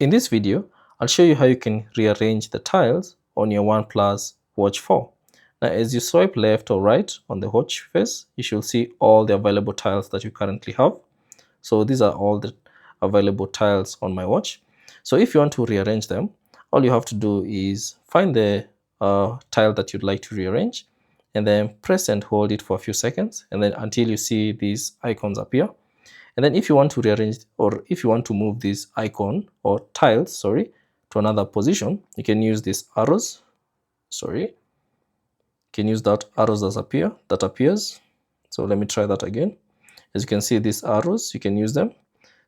In this video, I'll show you how you can rearrange the tiles on your OnePlus Watch 4. Now, as you swipe left or right on the watch face, you should see all the available tiles that you currently have. So these are all the available tiles on my watch. So if you want to rearrange them, all you have to do is find the tile that you'd like to rearrange, and then press and hold it for a few seconds, and then until you see these icons appear. And then if you want to rearrange, or if you want to move this icon or tiles, sorry, to another position, you can use these arrows. You can use that arrows that appears. So let me try that again. As you can see, these arrows, you can use them.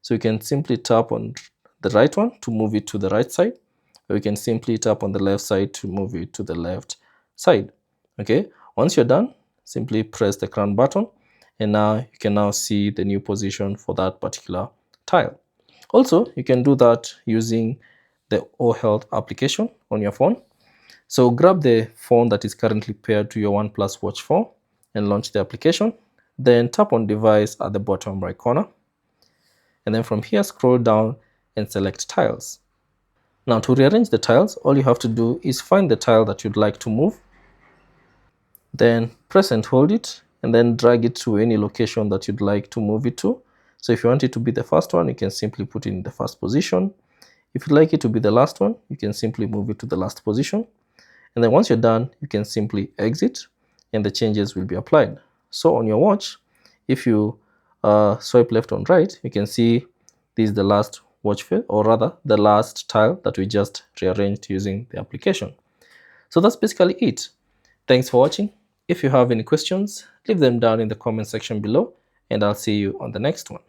So you can simply tap on the right one to move it to the right side, or you can simply tap on the left side to move it to the left side. Okay, once you're done, simply press the crown button, and now you can now see the new position for that particular tile. Also, you can do that using the OHealth application on your phone. So grab the phone that is currently paired to your OnePlus Watch 4 and launch the application. Then tap on device at the bottom right corner. And then from here, scroll down and select tiles. Now, to rearrange the tiles, all you have to do is find the tile that you'd like to move. Then press and hold it, and then drag it to any location that you'd like to move it to. So if you want it to be the first one, you can simply put it in the first position. If you'd like it to be the last one, you can simply move it to the last position. And then once you're done, you can simply exit, and the changes will be applied. So on your watch, if you swipe left and right, you can see this is the last watch face, or rather the last tile that we just rearranged using the application. So that's basically it. Thanks for watching. If you have any questions, leave them down in the comment section below, and I'll see you on the next one.